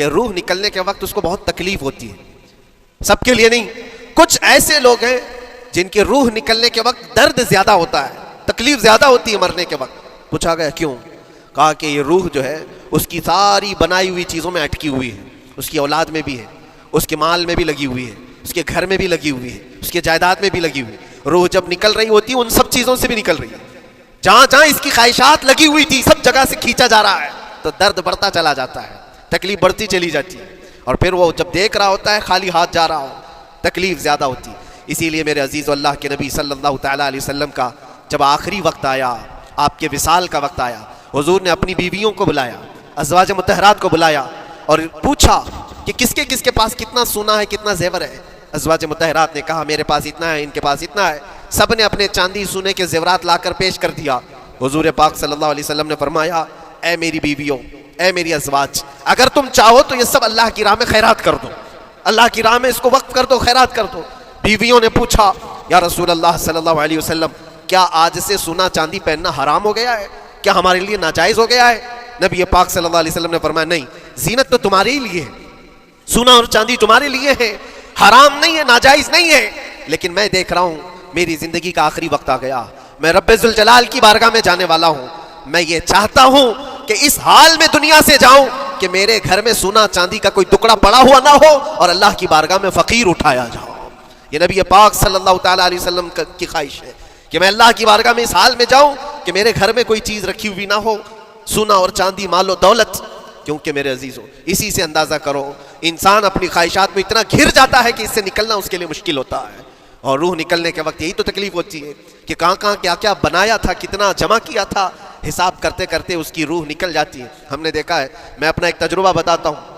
کہ روح نکلنے کے وقت اس کو بہت تکلیف ہوتی ہے. سب کے لیے نہیں, کچھ ایسے لوگ ہیں جن کی روح نکلنے کے وقت درد زیادہ ہوتا ہے, تکلیف زیادہ ہوتی ہے مرنے کے وقت. پوچھا گیا کیوں؟ کہا کہ یہ روح جو ہے اس کی ساری بنائی ہوئی چیزوں میں اٹکی ہوئی ہے, اس کی اولاد میں بھی ہے, اس کے مال میں بھی لگی ہوئی ہے, اس کے گھر میں بھی لگی ہوئی ہے, اس کے جائیداد میں بھی لگی ہوئی ہے. روح جب نکل رہی ہوتی ہے ان سب چیزوں سے بھی نکل رہی ہے, جہاں جہاں اس کی خواہشات لگی ہوئی تھی سب جگہ سے کھینچا جا رہا ہے, تو درد بڑھتا چلا جاتا ہے, تکلیف بڑھتی چلی جاتی ہے. اور پھر وہ جب دیکھ رہا ہوتا ہے خالی ہاتھ جا رہا ہو, تکلیف زیادہ ہوتی. اسی لیے میرے عزیز اللہ کے نبی صلی اللہ تعالیٰ علیہ وسلم کا جب آخری وقت آیا, آپ کے وصال کا وقت آیا, حضور نے اپنی بیویوں کو بلایا, ازواج مطہرات کو بلایا اور پوچھا کہ کس کے پاس کتنا سونا ہے, کتنا زیور ہے. ازواج مطہرات نے کہا میرے پاس اتنا ہے, ان کے پاس اتنا ہے. سب نے اپنے چاندی سونے کے زیورات لا کر پیش کر دیا. حضور پاک صلی اللہ علیہ وسلم نے فرمایا اے میری بیویوں, اے میری ازواج, اگر تم چاہو تو یہ سب اللہ کی راہ میں خیرات کر دو, اللہ کی راہ میں اس کو وقف کر دو, خیرات کر دو. بیویوں نے پوچھا یا رسول اللہ صلی اللہ علیہ وسلم کیا آج سے سونا چاندی پہننا حرام ہو گیا ہے, کیا ہمارے لیے ناجائز ہو گیا ہے؟ نبی پاک صلی اللہ علیہ وسلم نے فرمایا نہیں, زینت تو تمہارے ہی لیے ہے, سونا اور چاندی تمہارے لیے ہے, حرام نہیں ہے, ناجائز نہیں ہے. لیکن میں دیکھ رہا ہوں میری زندگی کا آخری وقت آ گیا, میں رب ذوالجلال کی بارگاہ میں جانے والا ہوں, میں یہ چاہتا ہوں کہ اس حال میں دنیا سے جاؤں کہ میرے گھر میں سونا چاندی کا کوئی ٹکڑا پڑا ہوا نہ ہو اور اللہ کی بارگاہ میں فقیر اٹھایا جاؤ. یہ نبی پاک صلی اللہ تعالیٰ علیہ وسلم کی خواہش ہے کہ میں اللہ کی بارگاہ میں اس حال میں جاؤں کہ میرے گھر میں کوئی چیز رکھی ہوئی نہ ہو, سونا اور چاندی, مال و دولت. کیونکہ میرے عزیزوں اسی سے اندازہ کرو انسان اپنی خواہشات میں اتنا گھر جاتا ہے کہ اس سے نکلنا اس کے لیے مشکل ہوتا ہے. اور روح نکلنے کے وقت یہی تو تکلیف ہوتی ہے کہ کہاں کہاں کیا کیا بنایا تھا, کتنا جمع کیا تھا, حساب کرتے کرتے اس کی روح نکل جاتی ہے. ہم نے دیکھا ہے, میں اپنا ایک تجربہ بتاتا ہوں.